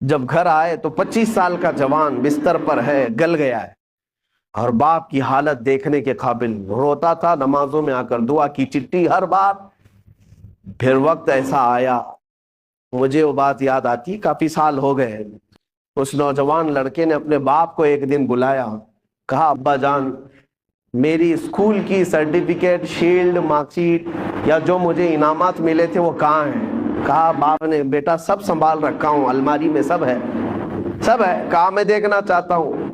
جب گھر آئے تو 25 سال کا جوان بستر پر ہے، گل گیا ہے، اور باپ کی حالت دیکھنے کے قابل، روتا تھا، نمازوں میں آ کر دعا کی چٹھی ہر بار۔ پھر وقت ایسا آیا، مجھے وہ بات یاد آتی، کافی سال ہو گئے، اس نوجوان لڑکے نے اپنے باپ کو ایک دن بلایا، کہا ابا جان میری اسکول کی سرٹیفکیٹ، شیلڈ، مارک شیٹ یا جو مجھے انعامات ملے تھے وہ کہاں ہیں؟ کہا باپ نے بیٹا سب سنبھال رکھا ہوں، الماری میں سب ہے، سب ہے۔ کہا میں دیکھنا چاہتا ہوں۔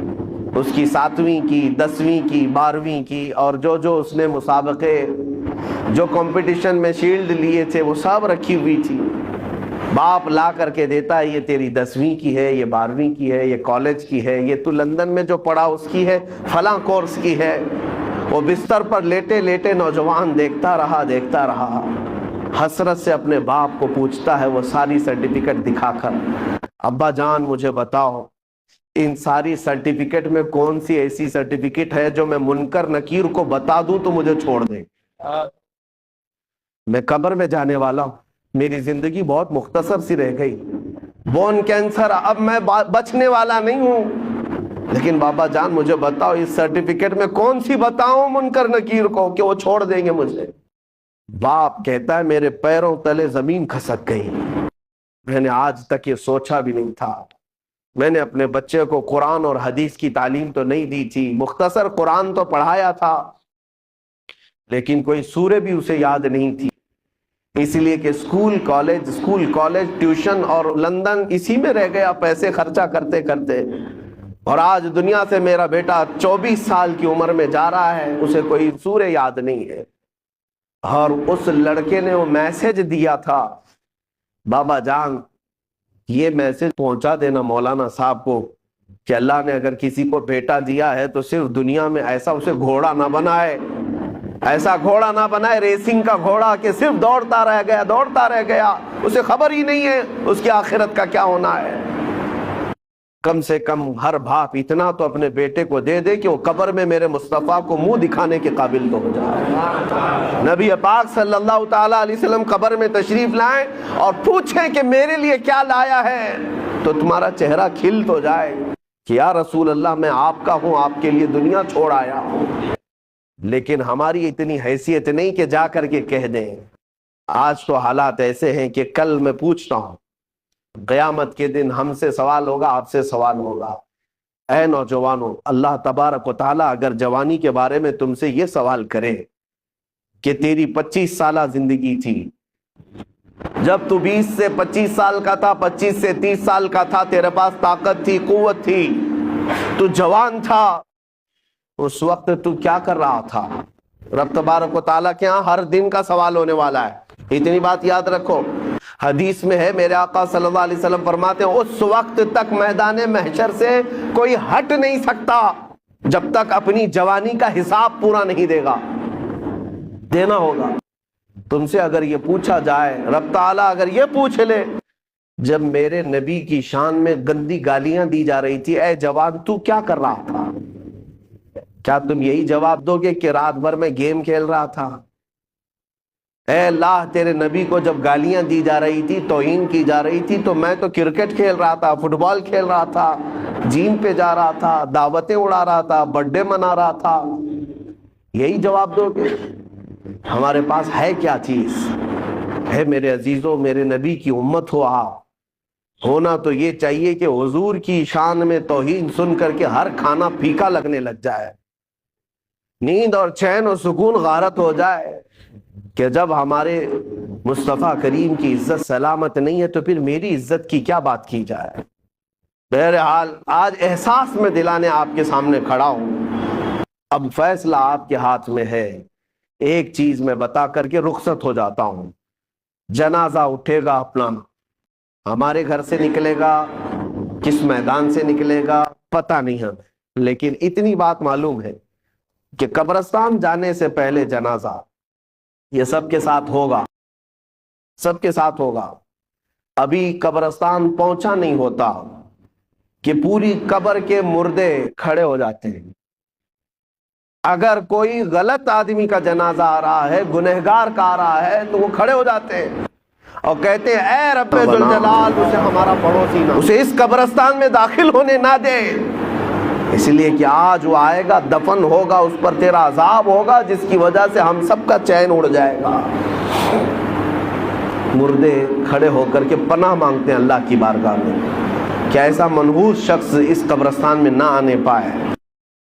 اس کی 7ویں کی، 10ویں کی، 12ویں کی، اور جو اس نے مسابقے، جو کمپٹیشن میں شیلڈ لیے تھے وہ سب رکھی ہوئی تھی۔ باپ لا کر کے دیتا ہے، یہ تیری 10ویں کی ہے، یہ 12ویں کی ہے، یہ کالج کی ہے، یہ تو لندن میں جو پڑھا اس کی ہے، فلاں کورس کی ہے۔ وہ بستر پر لیٹے لیٹے نوجوان دیکھتا رہا، حسرت سے اپنے باپ کو پوچھتا ہے وہ ساری سرٹیفکیٹ دکھا کر، ابا جان مجھے بتاؤ ان ساری سرٹیفکیٹ میں کون سی ایسی سرٹیفکیٹ ہے جو میں منکر نکیر کو بتا دوں تو مجھے چھوڑ دے؟ میں قبر میں جانے والا ہوں، میری زندگی بہت مختصر سی رہ گئی، بون کینسر، اب میں بچنے والا نہیں ہوں، لیکن بابا جان مجھے بتاؤ اس سرٹیفکیٹ میں کون سی بتاؤں منکر نکیر کو کہ وہ چھوڑ دیں گے مجھے؟ باپ کہتا ہے میرے پیروں تلے زمین کھسک گئی، میں نے آج تک یہ سوچا بھی نہیں تھا، میں نے اپنے بچے کو قرآن اور حدیث کی تعلیم تو نہیں دی تھی، مختصر قرآن تو پڑھایا تھا، لیکن کوئی سورہ بھی اسے یاد نہیں تھی، اس لیے کہ اسکول کالج ٹیوشن اور لندن اسی میں رہ گیا پیسے خرچہ کرتے کرتے۔ اور آج دنیا سے میرا بیٹا 24 سال کی عمر میں جا رہا ہے، اسے کوئی سورہ یاد نہیں ہے۔ اور اس لڑکے نے وہ میسج دیا تھا، بابا جان یہ میسج پہنچا دینا مولانا صاحب کو کہ اللہ نے اگر کسی کو بیٹا دیا ہے تو صرف دنیا میں ایسا اسے گھوڑا نہ بنائے، ایسا گھوڑا نہ بنائے ریسنگ کا گھوڑا کہ صرف دوڑتا رہ گیا، اسے خبر ہی نہیں ہے اس کی آخرت کا کیا ہونا ہے۔ کم سے کم ہر باپ اتنا تو اپنے بیٹے کو دے دے کہ وہ قبر میں میرے مصطفیٰ کو منہ دکھانے کے قابل تو ہو جائے۔ نبی پاک صلی اللہ تعالیٰ علیہ وسلم قبر میں تشریف لائیں اور پوچھیں کہ میرے لیے کیا لایا ہے، تو تمہارا چہرہ کھل تو جائے کہ یا رسول اللہ میں آپ کا ہوں، آپ کے لیے دنیا چھوڑ آیا ہوں۔ لیکن ہماری اتنی حیثیت نہیں کہ جا کر کے کہہ دیں۔ آج تو حالات ایسے ہیں کہ کل میں پوچھتا ہوں، قیامت کے دن ہم سے سوال ہوگا، آپ سے سوال ہوگا۔ اے نوجوانوں، اللہ تبارک و تعالیٰ اگر جوانی کے بارے میں تم سے یہ سوال کرے کہ تیری 25 سالہ زندگی تھی، جب تو 20 سے 25 سال کا تھا، 25 سے 30 سال کا تھا، تیرے پاس طاقت تھی، قوت تھی، تو جوان تھا، اس وقت تو کیا کر رہا تھا؟ رب تبارک و تعالیٰ کے ہاں ہر دن کا سوال ہونے والا ہے، اتنی بات یاد رکھو۔ حدیث میں ہے، میرے آقا صلی اللہ علیہ وسلم فرماتے ہیں اس وقت تک میدان محشر سے کوئی ہٹ نہیں سکتا جب تک اپنی جوانی کا حساب پورا نہیں دے گا، دینا ہوگا۔ تم سے اگر یہ پوچھا جائے، رب تعالیٰ اگر یہ پوچھ لے، جب میرے نبی کی شان میں گندی گالیاں دی جا رہی تھی، اے جوان تو کیا کر رہا تھا؟ کیا تم یہی جواب دو گے کہ رات بھر میں گیم کھیل رہا تھا؟ اے اللہ تیرے نبی کو جب گالیاں دی جا رہی تھی، توہین کی جا رہی تھی، تو میں تو کرکٹ کھیل رہا تھا، فٹ بال کھیل رہا تھا، جیم پہ جا رہا تھا، دعوتیں اڑا رہا تھا، برتھ ڈے منا رہا تھا، یہی جواب دو گے؟ ہمارے پاس ہے کیا چیز؟ ہے میرے عزیزوں، میرے نبی کی امت ہو آپ، ہونا تو یہ چاہیے کہ حضور کی شان میں توہین سن کر کے ہر کھانا پھیکا لگنے لگ جائے، نیند اور چین اور سکون غارت ہو جائے کہ جب ہمارے مصطفیٰ کریم کی عزت سلامت نہیں ہے تو پھر میری عزت کی کیا بات کی جائے۔ بہرحال آج احساس میں دلانے آپ کے سامنے کھڑا ہوں، اب فیصلہ آپ کے ہاتھ میں ہے۔ ایک چیز میں بتا کر کے رخصت ہو جاتا ہوں، جنازہ اٹھے گا اپنا، ہمارے گھر سے نکلے گا، کس میدان سے نکلے گا پتہ نہیں ہمیں، لیکن اتنی بات معلوم ہے کہ قبرستان جانے سے پہلے جنازہ یہ سب کے ساتھ ہوگا، سب کے ساتھ ہوگا۔ ابھی قبرستان پہنچا نہیں ہوتا کہ پوری قبر کے مردے کھڑے ہو جاتے ہیں، اگر کوئی غلط آدمی کا جنازہ آ رہا ہے، گنہگار کا آ رہا ہے، تو وہ کھڑے ہو جاتے ہیں اور کہتے ہیں اے رب ذوالجلال اسے ہمارا پڑوسی نہ، اسے اس قبرستان میں داخل ہونے نہ دے، اس لیے کہ آج وہ آئے گا، دفن ہوگا، اس پر تیرا عذاب ہوگا، جس کی وجہ سے ہم سب کا چین اڑ جائے گا۔ مردے کھڑے ہو کر کے پناہ مانگتے ہیں اللہ کی بارگاہ میں کہ ایسا منحوس شخص اس قبرستان میں نہ آنے پائے۔